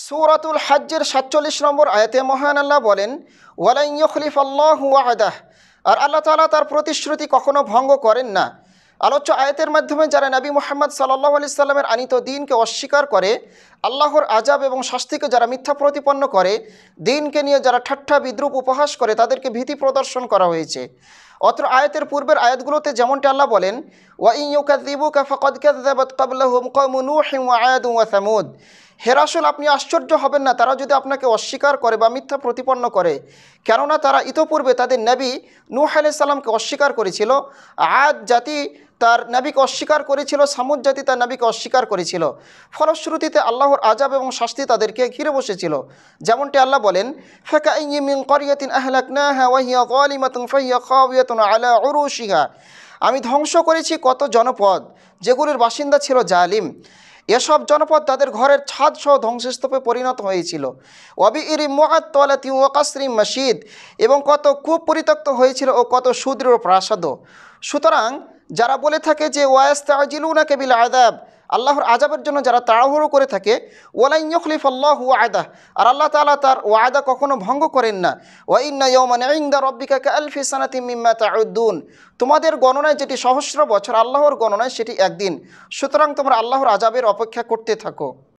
সূরাতুল হজ্জের ৪৭ নম্বর আয়াতে মহান আল্লাহ বলেন, ওয়ালান ইউখলিফাল্লাহু ওয়া'দাহ, আর আল্লাহ তাআলা তার প্রতিশ্রুতি কখনো ভঙ্গ করেন না। আলোচ্য আয়াতের মাধ্যমে যারা নবী মুহাম্মদ সাল্লাল্লাহু আলাইহি সাল্লামের আনিত দ্বীনকে অস্বীকার করে, আল্লাহর আযাব এবং শাস্তিকে যারা মিথ্যা প্রতিপন্ন করে, দ্বীনকে নিয়ে যারা ঠাট্টা বিদ্রূপ উপহাস করে, তাদেরকে ভীতি প্রদর্শন করা হয়েছে। অত্র আয়াতের পূর্বের আয়াতগুলোতে যেমনটি আল্লাহ বলেন, ওয়া ইন ইউকাযযিবুকা ফাকাদ কাযযাবাত ক্বাবলাহুম কওমু নূহিন ওয়া আদ ওয়া সামুদ, হে রাসূল আপনি আশ্চর্য হবেন না তারা যদি আপনাকে অস্বীকার করে বা মিথ্যা প্রতিপন্ন করে, কেননা তারা ইতোপূর্বে তাদের নবী নূহ আলাইহিস সালামকে অস্বীকার করেছিল, আদ জাতি তার নবীকে অস্বীকার করেছিল, সামুদ জাতি তার নবীকে অস্বীকার করেছিল। ফলশ্রুতিতে আল্লাহর আযাব এবং শাস্তি তাদেরকে ঘিরে বসেছিল। যেমনটি আল্লাহ বলেন, ফাকাইয়্যিম মিন ক্বরিয়াতিন আহলাকনাহা ওয়া হিয়া যালিমাতুন ফাহিয়া খাওয়িয়াতুন আলা উরুশিহা, আমি ধ্বংস করেছি কত জনপদ যেগুলির বাসিন্দা ছিল জালিম। এসব জনপদ তাদের ঘরের ছাদ সহ ধ্বংসস্তূপে পরিণত হয়েছিল। ওয়াবিইরিম মুআত্তালাতিন ওয়া কাসরিম মাশিদ, এবং কত কূপ পরিত্যক্ত হয়েছিল ও কত সুদৃঢ় প্রাসাদও। সুতরাং যারা বলে থাকে যে ওয়াস্তাজিলুনাকা বিল আযাব, আল্লাহর আযাবের জন্য যারা তাড়াহুড়ো করে থাকে, ওয়ালান ইউখলিফাল্লাহু ওয়া'দাহ, আর আল্লাহ তাআলা তার ওয়াদা কখনো ভঙ্গ করেন না। ওয়া ইন্না ইয়াওমান ইনদা রাব্বিকা কাআলফি সানাতিন মিম্মা তাউদ্দুন, তোমাদের গণনায় যেটি সহস্র বছর, আল্লাহর গণনায় সেটি একদিন। সুতরাং তোমরা আল্লাহর আযাবের অপেক্ষা করতে থাকো।